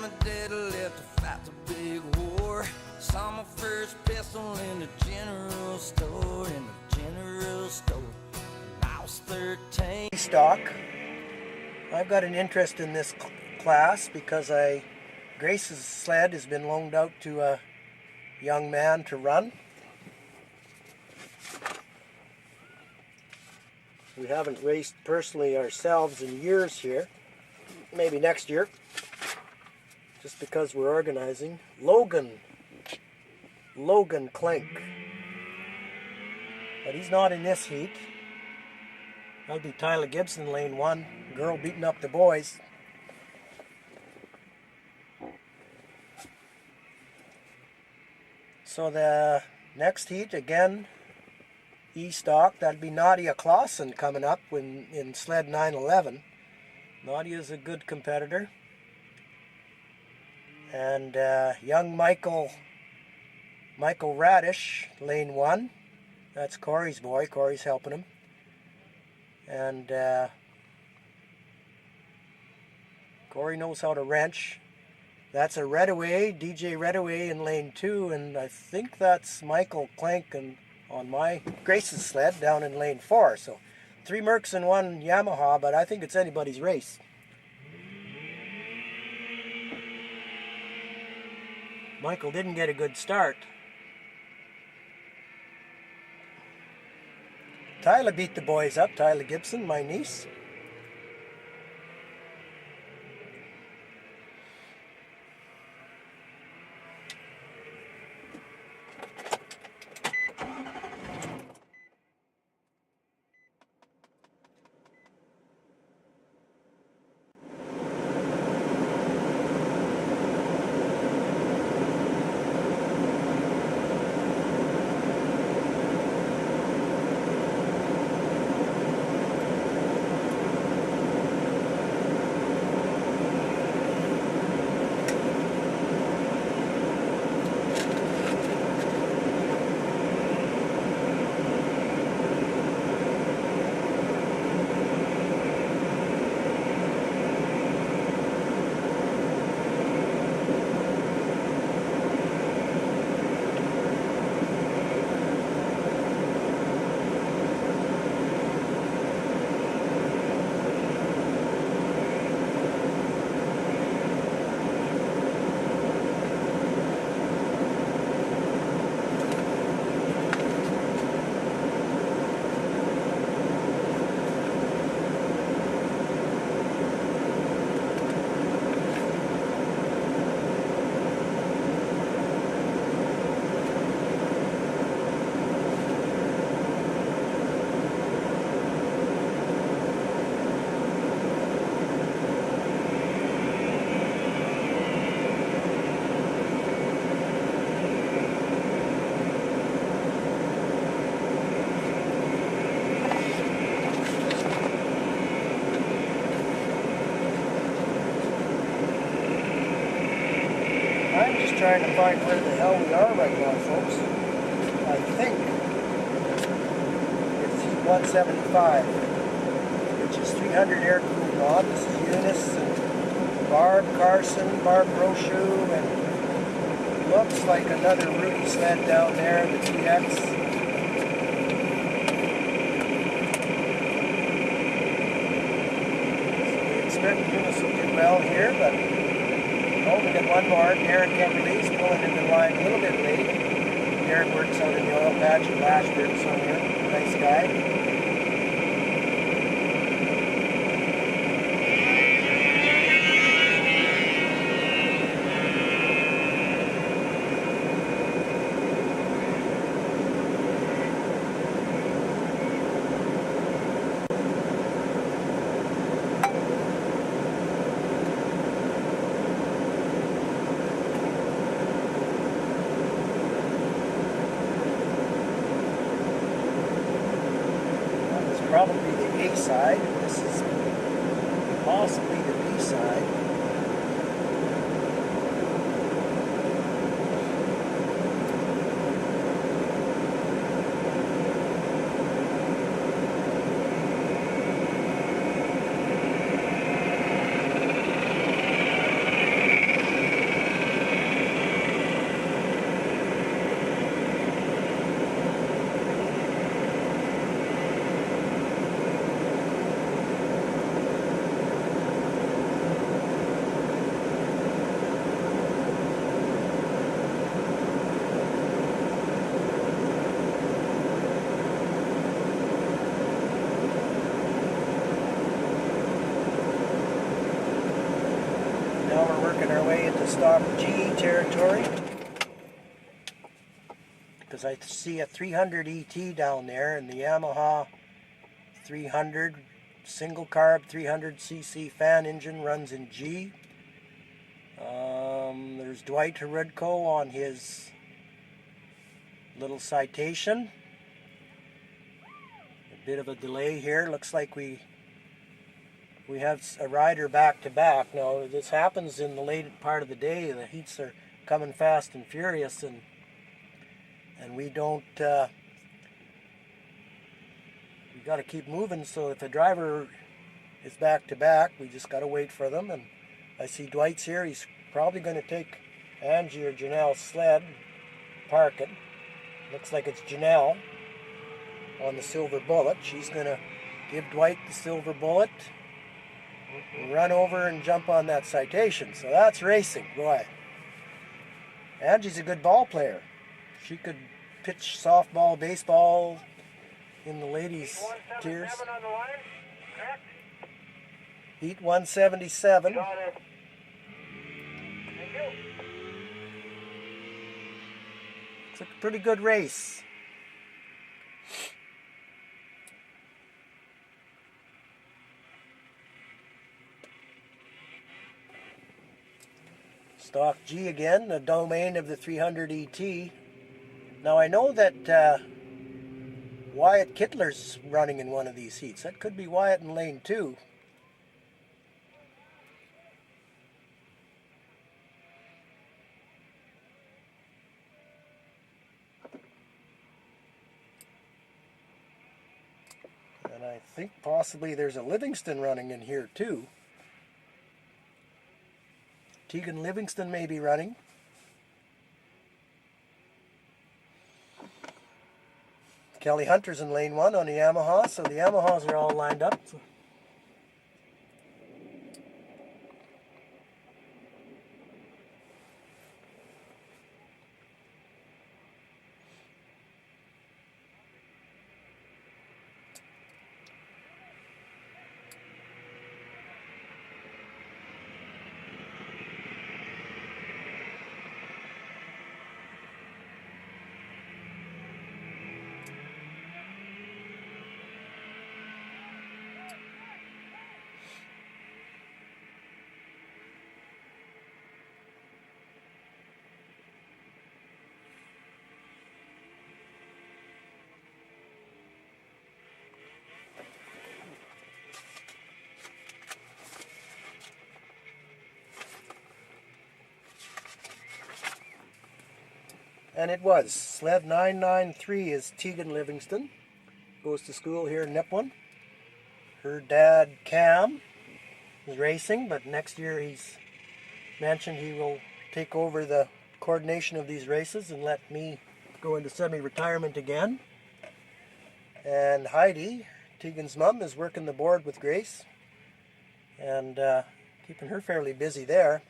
time of day to live to fight the big war. Saw my first pistol in the general store, when I was 13. Stock. I've got an interest in this class because Grace's sled has been loaned out to a young man to run. We haven't raced personally ourselves in years here. Maybe next year. Just because we're organizing. Logan Klink. But he's not in this heat. That'll be Tyler Gibson, lane 1. Girl beating up the boys. So the next heat, again, E-stock. That'll be Nadia Clausen coming up in sled 911. Nadia's a good competitor. And young Michael Radish, lane 1. That's Corey's boy. Corey's helping him. And Corey knows how to wrench. That's a Redaway, DJ Redaway in lane 2, and I think that's Michael Clank on my Grace's sled down in lane 4. So 3 Mercs and 1 Yamaha, but I think it's anybody's race. Michael didn't get a good start. Tyler beat the boys up, Tyler Gibson, my niece. Trying to find where the hell we are right now, folks. I think it's heat 175, which is 300 air-cooled mod. This is Eunice and Barb Carson, Barb Brochu, and looks like another Rudy sled down there, the TX. We expect Eunice will do well here, but we got one more. Derek Kimberly's pulling in the line a little bit late. Derek works out in the oil patch in Lashburn somewhere. Nice guy. Probably the A side, and this is possibly the B side. stock G territory, because I see a 300 ET down there, and the Yamaha 300 single carb 300cc fan engine runs in G. There's Dwight Harudko on his little Citation. A bit of a delay here. Looks like we have a rider back to back. Now this happens in the late part of the day. The heats are coming fast and furious, and we don't. We got to keep moving. So if the driver is back to back, we just got to wait for them. And I see Dwight's here. He's probably going to take Angie or Janelle's sled, park it. Looks like it's Janelle on the Silver Bullet. She's going to give Dwight the Silver Bullet and run over and jump on that Citation. So that's racing, boy. Angie's a good ball player. She could pitch softball, baseball in the ladies' tiers. Heat 177. It's a pretty good race. Stock G again, the domain of the 300 ET. Now I know that Wyatt Kittler's running in one of these heats. That could be Wyatt in lane 2. And I think possibly there's a Livingston running in here too. Tegan Livingston may be running. Kelly Hunter's in lane 1 on the Yamaha, so the Yamahas are all lined up. And it was. Sled 993 is Tegan Livingston. Goes to school here in Nipawin. Her dad, Cam, is racing, but next year he's mentioned he will take over the coordination of these races and let me go into semi-retirement again. And Heidi, Tegan's mom, is working the board with Grace and keeping her fairly busy there.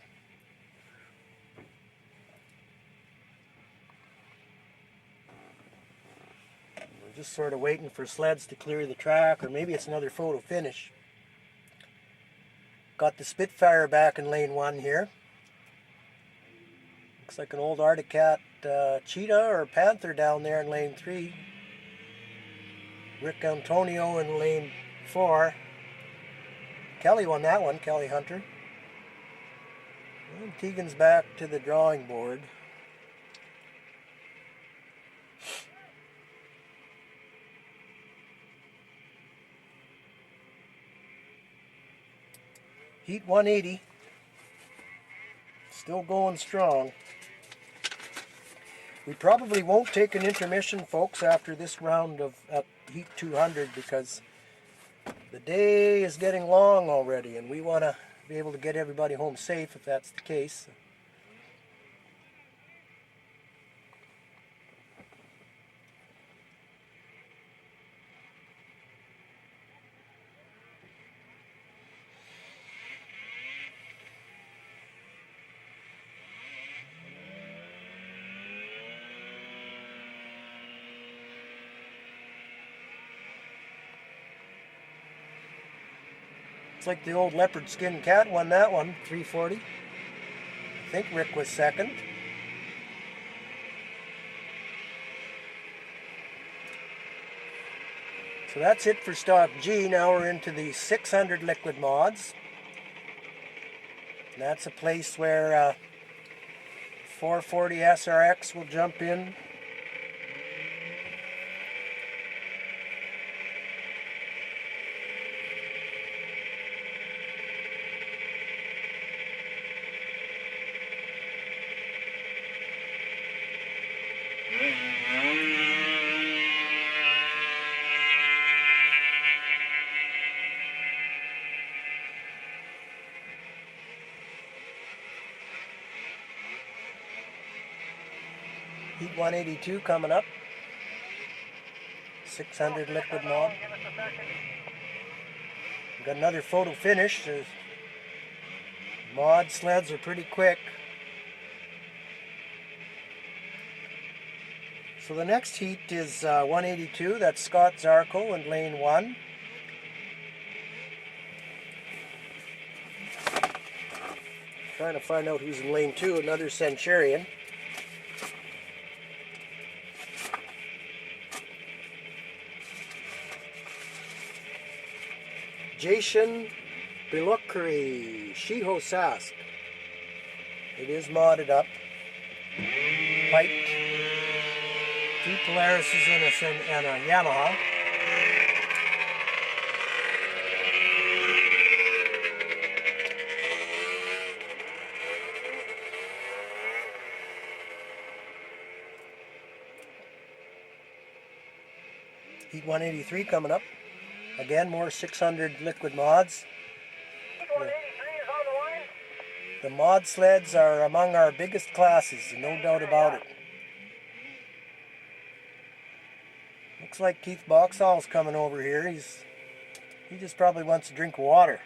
Just sort of waiting for sleds to clear the track, or maybe it's another photo finish. Got the Spitfire back in lane 1 here. Looks like an old Arctic Cat cheetah or panther down there in lane 3. Rick Antonio in lane 4. Kelly won that one, Kelly Hunter. And Tegan's back to the drawing board. Heat 180, still going strong. We probably won't take an intermission, folks, after this round of Heat 200 because the day is getting long already and we want to be able to get everybody home safe if that's the case. It's like the old leopard skin cat won that one, 340. I think Rick was second. So that's it for stock G. Now we're into the 600 liquid mods. And that's a place where 440 SRX will jump in. Heat 182 coming up. 600 liquid mod. Got another photo finish. The mod sleds are pretty quick. So the next heat is 182. That's Scott Zarko in lane 1. Trying to find out who's in lane 2. Another Centurion. Jason Bilokri, Shiho Sask. It is modded up. Piped. 2 Polarises and a Yamaha. Heat 183 coming up. Again, more 600 liquid mods. The mod sleds are among our biggest classes, no doubt about it. Looks like Keith Boxall's coming over here. He just probably wants a drink of water.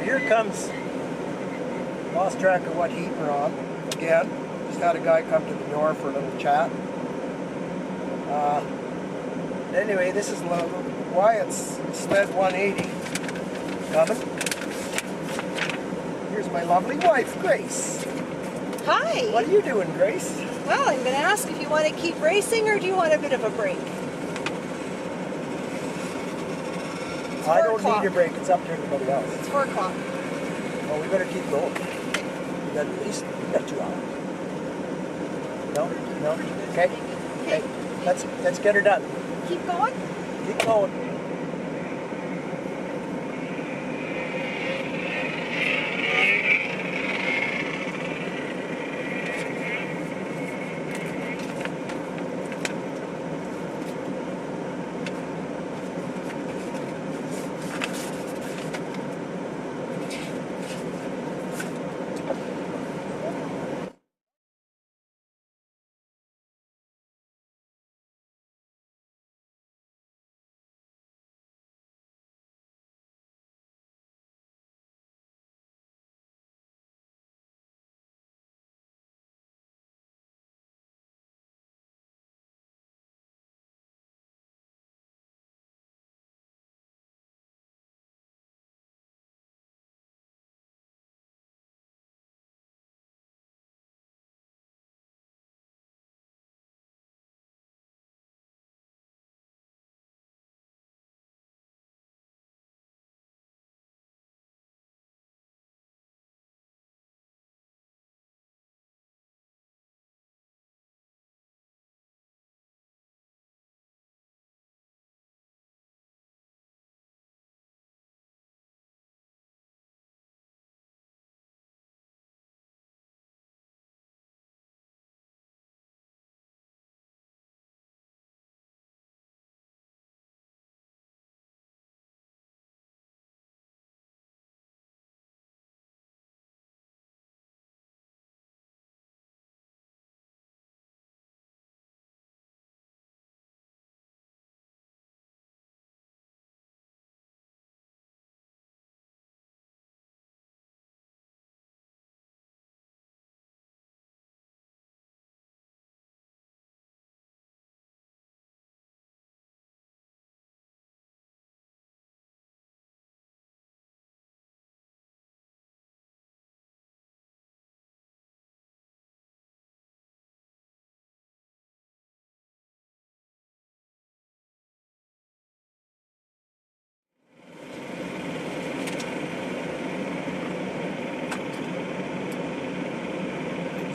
Here comes, lost track of what heat we're on. Again, just had a guy come to the door for a little chat. Anyway, this is Wyatt's sled 180 coming. Here's my lovely wife, Grace. Hi. What are you doing, Grace? Well, I'm going to ask if you want to keep racing or do you want a bit of a break? I don't need a break. It's up to everybody else. It's 4 o'clock. Well, we better keep going. We got at least 2 hours. No? No? Okay. Okay. Let's get her done. Keep going? Keep going.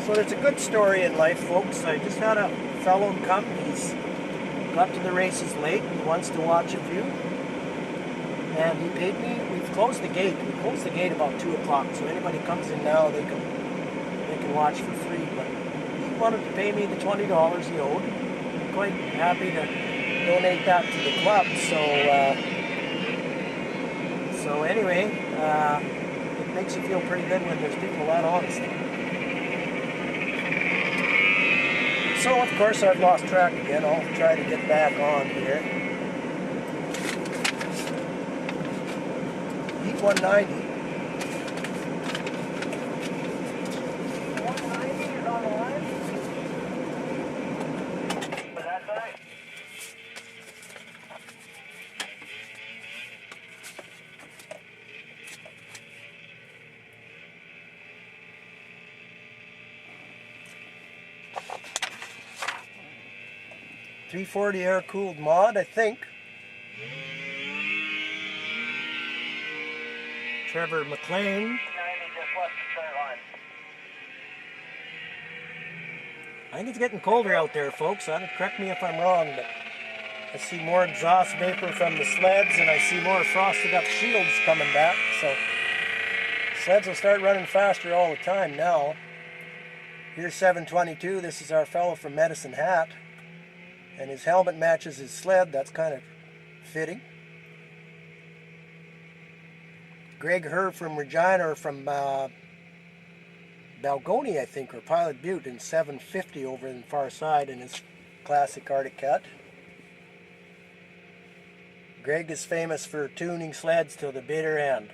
So it's a good story in life, folks. I just had a fellow come. He's got to the races late. He wants to watch a few. And he paid me. We've closed the gate. We closed the gate about 2 o'clock. So anybody comes in now, they can watch for free. But he wanted to pay me the $20 he owed. I'm quite happy to donate that to the club. So anyway, it makes you feel pretty good when there's people that honest. So, of course, I've lost track again. I'll try to get back on here. Heat 190. 190 is on the line? But that's right. .340 air-cooled mod, I think. Trevor McLean. I think it's getting colder out there, folks. Correct me if I'm wrong, but I see more exhaust vapor from the sleds and I see more frosted up shields coming back. So sleds will start running faster all the time now. Here's 722. This is our fellow from Medicine Hat. And his helmet matches his sled. That's kind of fitting. Greg Herr from Regina, or from Balgony, I think, or Pilot Butte, in 750 over in the far side in his classic Arctic Cat. Greg is famous for tuning sleds to the bitter end.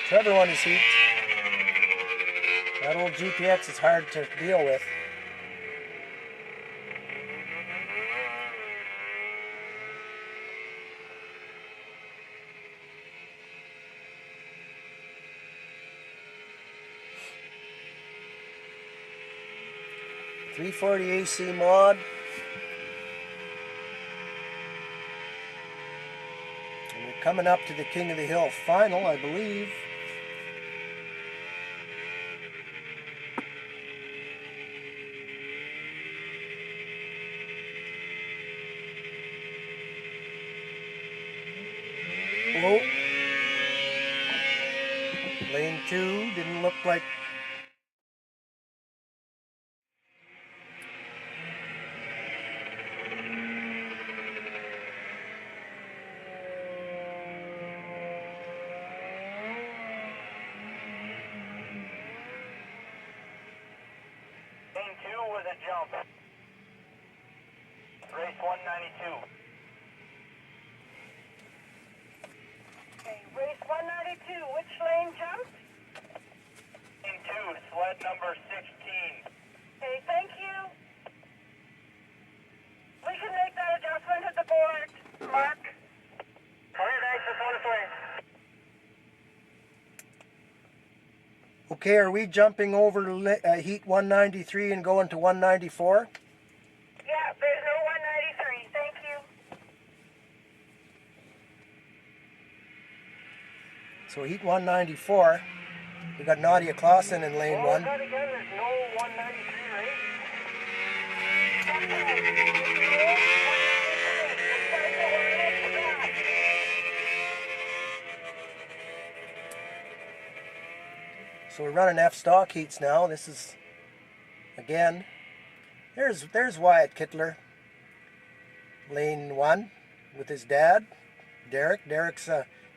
Trevor won his heat. That old GPX is hard to deal with. 340 AC mod. And we're coming up to the King of the Hill final, I believe. Whoa. Lane 2 didn't look like. Lane 2 was a jump. Race 192. Okay, race 192, which lane jumped? Lane 2, sled number 16. Okay, thank you. We can make that adjustment at the board, Mark. Clear, thanks, this one is way. Okay, are we jumping over heat 193 and going to 194? Yeah, there's no 193, thank you. So heat 194, we got Nadia Clausen in lane Well, 1. that again, there's no 193 race. So we're running F-stock heats now. This is, again, there's Wyatt Kittler, lane 1 with his dad, Derek. Derek's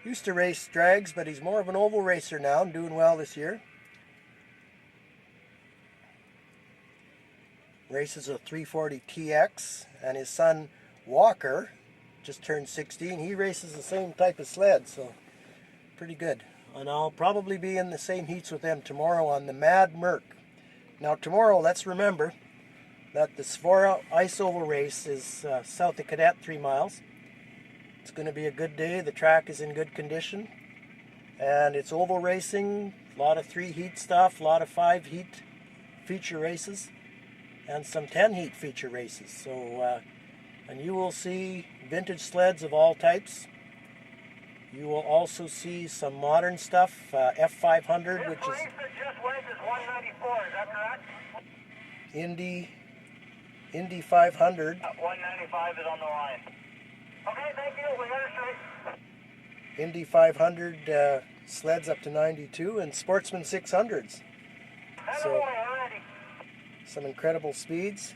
used to race drags, but he's more of an oval racer now and doing well this year. Races a 340 TX, and his son Walker just turned 16. He races the same type of sled, so pretty good. And I'll probably be in the same heats with them tomorrow on the Mad Merc. Now tomorrow, let's remember that the Svora Ice Oval race is south of Cadet, 3 miles. It's going to be a good day. The track is in good condition. And it's oval racing, a lot of 3 heat stuff, a lot of 5 heat feature races, and some 10 heat feature races. So, and you will see vintage sleds of all types. You will also see some modern stuff, F500, which This race is that just went is 194, is that correct? Indy 500. 195 is on the line. Okay, thank you, we got it straight. Indy 500 sleds up to 92, and Sportsman 600s. So already. some incredible speeds.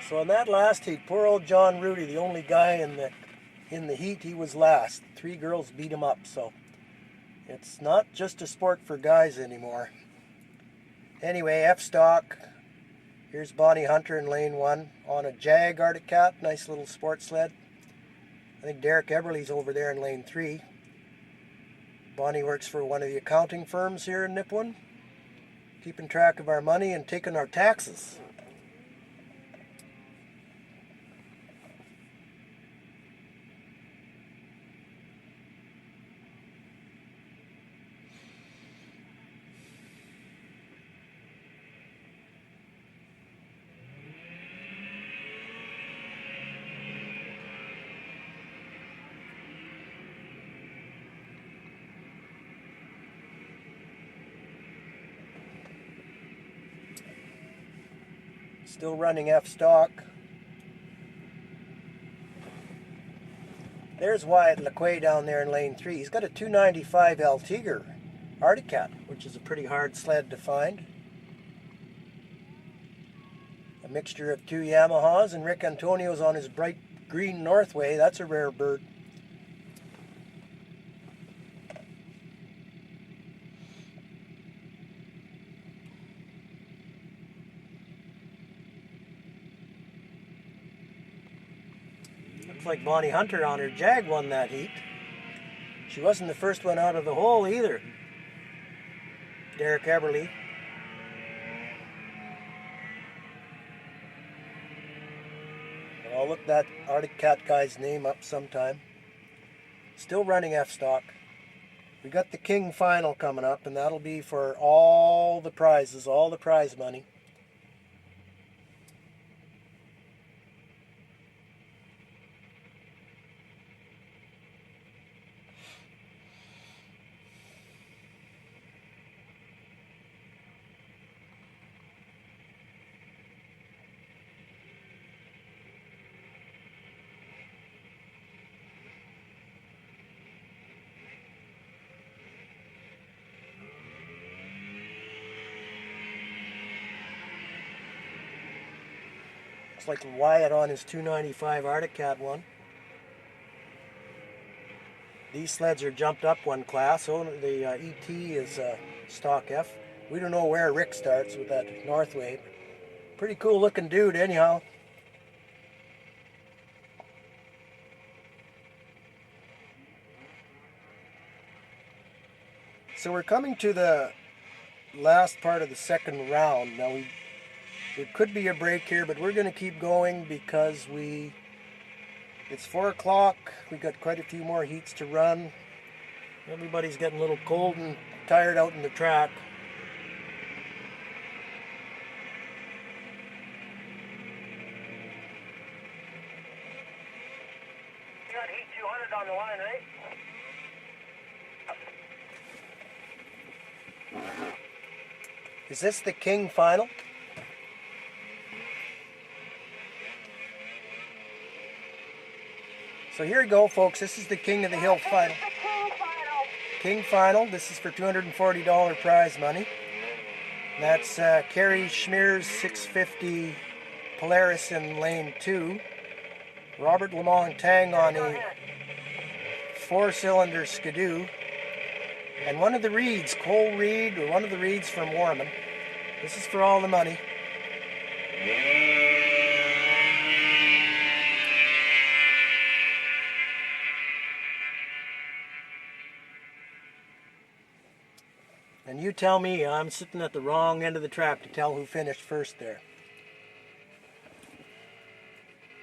So in that last heat, poor old John Rudy, the only guy in the heat, he was last. 3 girls beat him up, so it's not just a sport for guys anymore. Anyway, F-stock. Here's Bonnie Hunter in lane 1 on a Jag Arctic Cat, nice little sport sled. I think Derek Eberle's over there in lane 3. Bonnie works for one of the accounting firms here in Nipawin, keeping track of our money and taking our taxes. Still running F-stock. There's Wyatt LeQuay down there in lane 3. He's got a 295 L Tiger Arctic Cat, which is a pretty hard sled to find. A mixture of 2 Yamahas, and Rick Antonio's on his bright green Northway. That's a rare bird. Looks like Bonnie Hunter on her Jag won that heat. She wasn't the first one out of the hole either. Derek Eberly. I'll look that Arctic Cat guy's name up sometime. Still running F-stock. We got the King Final coming up, and that'll be for all the prizes, all the prize money. Looks like Wyatt on his 295 Arctic Cat one. These sleds are jumped up one class. So the ET is stock F. We don't know where Rick starts with that Northway. Pretty cool looking dude anyhow. So we're coming to the last part of the second round. Now there could be a break here, but we're going to keep going because it's 4 o'clock. We got quite a few more heats to run. Everybody's getting a little cold and tired out in the track. You got heat 200 on the line, right? Is this the King Final? So here you go, folks. This is the King of the Hill Final. The King Final. King Final. This is for $240 prize money. That's Kerry Schmear's 650 Polaris in lane 2. Robert Lamont Tang on a 4-cylinder Skidoo. And one of the Reeds, Cole Reed, or one of the Reeds from Warman. This is for all the money. And you tell me, I'm sitting at the wrong end of the track to tell who finished first there.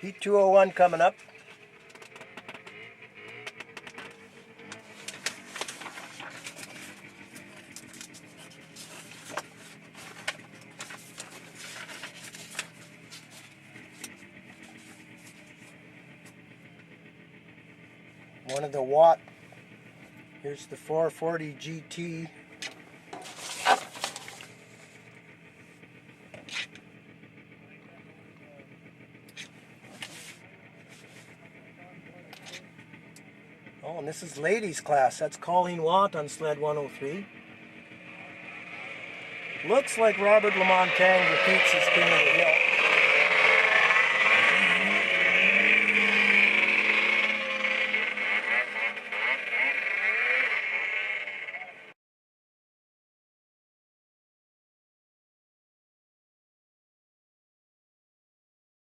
Heat 201 coming up. One of the Watt. Here's the 440 GT. Oh, and this is ladies class. That's Colleen Watt on sled 103. Looks like Robert Lamont Tang repeats his King of the Hill.